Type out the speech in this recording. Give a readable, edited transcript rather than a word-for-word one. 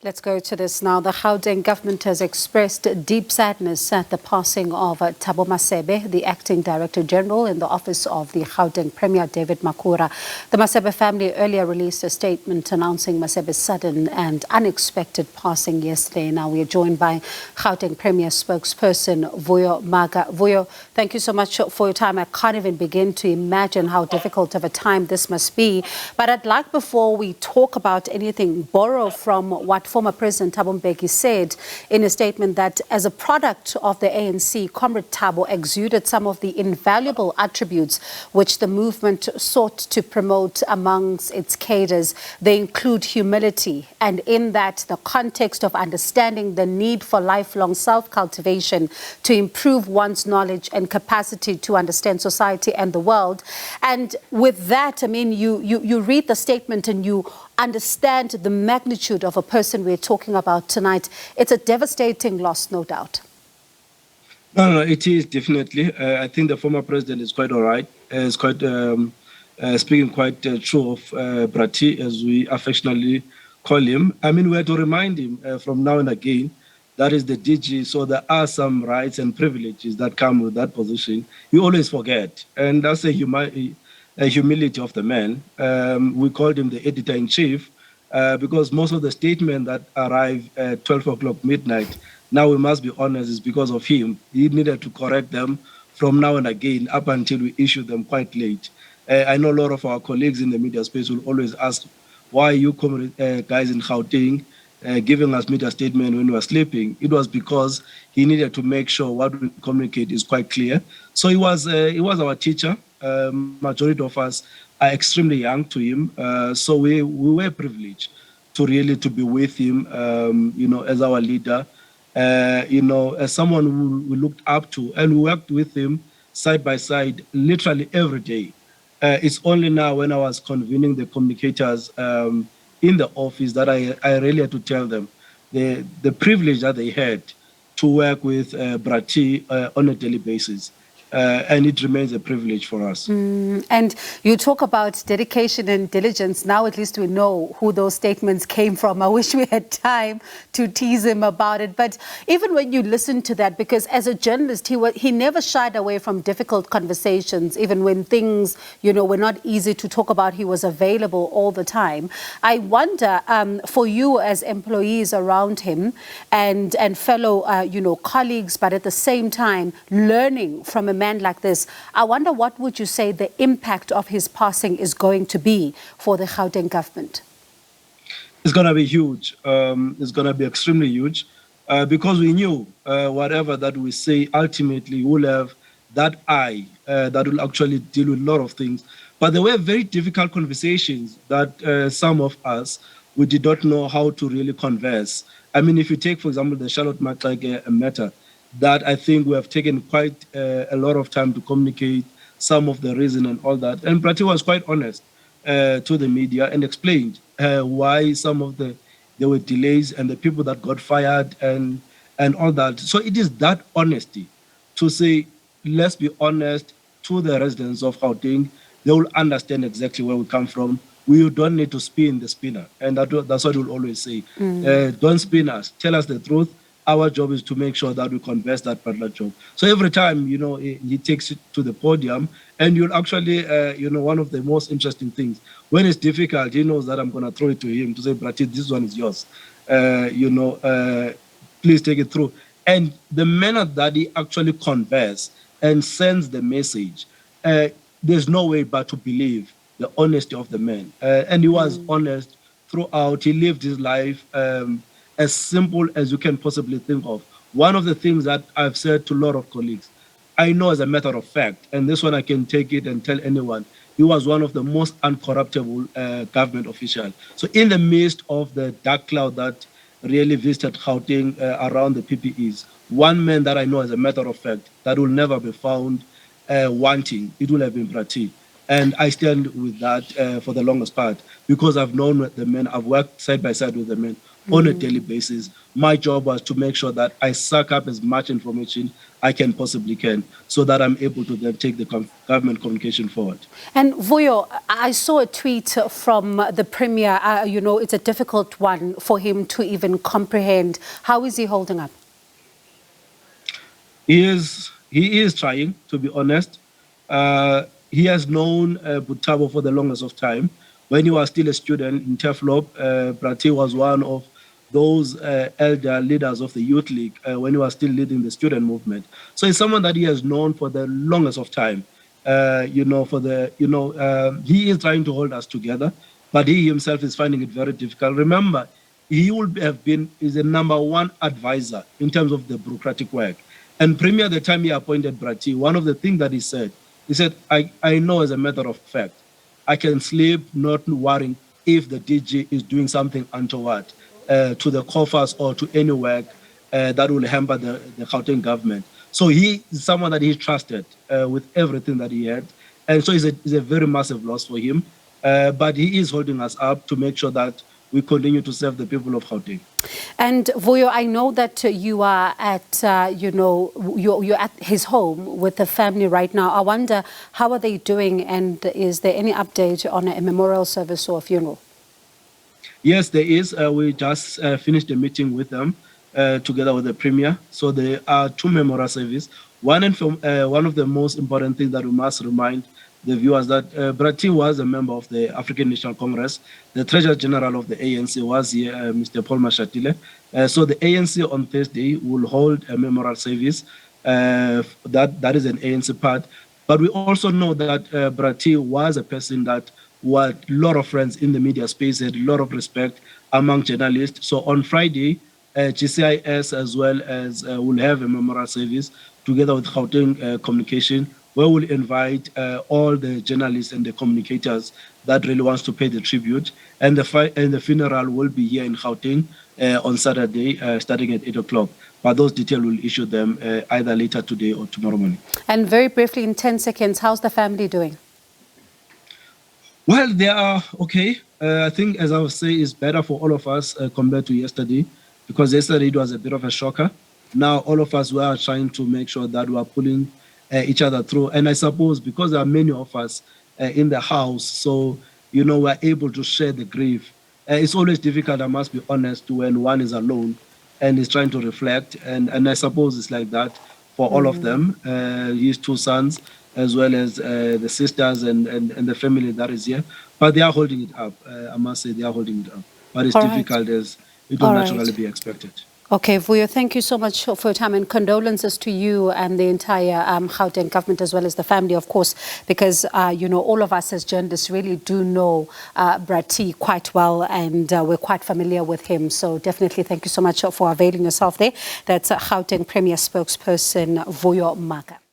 Let's go to this now. The Gauteng government has expressed deep sadness at the passing of Thabo Masebe, the acting director general in the office of the Gauteng Premier, David Makhura. The Masebe family earlier released a statement announcing Masebe's sudden and unexpected passing yesterday. Now we are joined by Gauteng Premier spokesperson Vuyo Mhaga. Vuyo, thank you so much for your time. I can't even begin to imagine how difficult of a time this must be. But I'd like, before we talk about anything, borrow from what former President Thabo Masebe said in a statement that as a product of the ANC, Comrade Thabo exuded some of the invaluable attributes which the movement sought to promote amongst its cadres. They include humility, and in that, the context of understanding the need for lifelong self-cultivation to improve one's knowledge and capacity to understand society and the world. And with that, I mean, you read the statement and you understand the magnitude of a person we're talking about tonight. It's a devastating loss, no doubt. No, it is definitely. I think the former president is quite all right. Is quite speaking quite true of Brati, as we affectionately call him. I mean, we have to remind him from now and again that is the DG, so there are some rights and privileges that come with that position. You always forget, and that's a humility of the man. We called him the editor-in-chief because most of the statements that arrive at 12 o'clock midnight, now we must be honest, is because of him. He needed to correct them from now and again up until we issue them quite late. I know a lot of our colleagues in the media space will always ask, why you guys in Gauteng giving us media statement when we were sleeping? It was because he needed to make sure what we communicate is quite clear. So he was our teacher. Majority of us are extremely young to him, so we were privileged to really to be with him, as our leader, as someone who we looked up to, and we worked with him side by side, literally every day. It's only now when I was convening the communicators in the office that I really had to tell them the privilege that they had to work with Brati on a daily basis. And it remains a privilege for us. And you talk about dedication and diligence. Now at least we know who those statements came from. I wish we had time to tease him about it. But even when you listen to that, because as a journalist, he never shied away from difficult conversations, even when things, were not easy to talk about. He was available all the time. I wonder, for you as employees around him and fellow, colleagues, but at the same time, learning from a man like this, I wonder, what would you say the impact of his passing is going to be for the Gauteng government? It's going to be huge. It's going to be extremely huge because we knew whatever that we say, ultimately we'll have that eye that will actually deal with a lot of things. But there were very difficult conversations that some of us, we did not know how to really converse. I mean, if you take, for example, the Charlotte Makhura matter, that I think we have taken quite a lot of time to communicate some of the reason and all that. And Brati was quite honest to the media and explained why some of there were delays and the people that got fired and all that. So it is that honesty to say, let's be honest to the residents of Gauteng. They will understand exactly where we come from. We don't need to spin the spinner. And that's what we'll always say. Don't spin us. Tell us the truth. Our job is to make sure that we converse that particular job. So every time, he takes it to the podium, and you'll actually, one of the most interesting things, when it's difficult, he knows that I'm going to throw it to him to say, Brati, this one is yours. Please take it through. And the manner that he actually converses and sends the message, there's no way but to believe the honesty of the man. And he was honest throughout. He lived his life as simple as you can possibly think of. One of the things that I've said to a lot of colleagues, I know as a matter of fact, and this one I can take it and tell anyone, he was one of the most uncorruptible government officials. So in the midst of the dark cloud that really visited Gauteng around the PPEs, one man that I know as a matter of fact that will never be found wanting, it will have been Brati. And I stand with that for the longest part because I've known the men, I've worked side by side with the men on a daily basis. My job was to make sure that I suck up as much information I can possibly can so that I'm able to then take the government communication forward. And Vuyo, I saw a tweet from the Premier. It's a difficult one for him to even comprehend. How is he holding up? He is trying, to be honest. He has known Thabo for the longest of time. When he was still a student in Teflop, Brati was one of those elder leaders of the Youth League when he was still leading the student movement. So he's someone that he has known for the longest of time. He is trying to hold us together, but he himself is finding it very difficult. Remember, he would have been is the #1 advisor in terms of the bureaucratic work. And Premier, the time he appointed Brati, one of the things that he said, I know as a matter of fact, I can sleep not worrying if the DG is doing something untoward to the coffers or to any work that will hamper the Gauteng government. So he is someone that he trusted with everything that he had. And so it's a very massive loss for him. But he is holding us up to make sure that we continue to serve the people of Gauteng. And Vuyo, I know that you are at, you're at his home with the family right now. I wonder, how are they doing? And is there any update on a memorial service or a funeral? Yes, there is. We just finished a meeting with them together with the Premier. So there are 2 memorial services. One of the most important things that we must remind the viewers that Brati was a member of the African National Congress. The Treasurer General of the ANC was here, Mr. Paul Mashatile. So the ANC on Thursday will hold a memorial service. That is an ANC part. But we also know that Brati was a person that had a lot of friends in the media space, had a lot of respect among journalists. So on Friday, GCIS as well as will have a memorial service together with Gauteng Communication, where we'll invite all the journalists and the communicators that really wants to pay the tribute. And the funeral will be here in Gauteng on Saturday, starting at 8 o'clock. But those details will issue them either later today or tomorrow morning. And very briefly, in 10 seconds, how's the family doing? Well, they are okay. I think, as I was saying, it's better for all of us compared to yesterday, because yesterday it was a bit of a shocker. Now, all of us were trying to make sure that we are pulling each other through. And I suppose because there are many of us in the house, so, we're able to share the grief. It's always difficult, I must be honest, when one is alone and is trying to reflect. And I suppose it's like that for all of them, his 2 sons, as well as the sisters and the family that is here. But they are holding it up. I must say they are holding it up. But it's difficult as it would naturally be expected. Okay, Vuyo, thank you so much for your time, and condolences to you and the entire Gauteng government, as well as the family, of course, because, all of us as journalists really do know Brati quite well, and we're quite familiar with him. So definitely thank you so much for availing yourself there. That's Gauteng Premier spokesperson Vuyo Mhaga.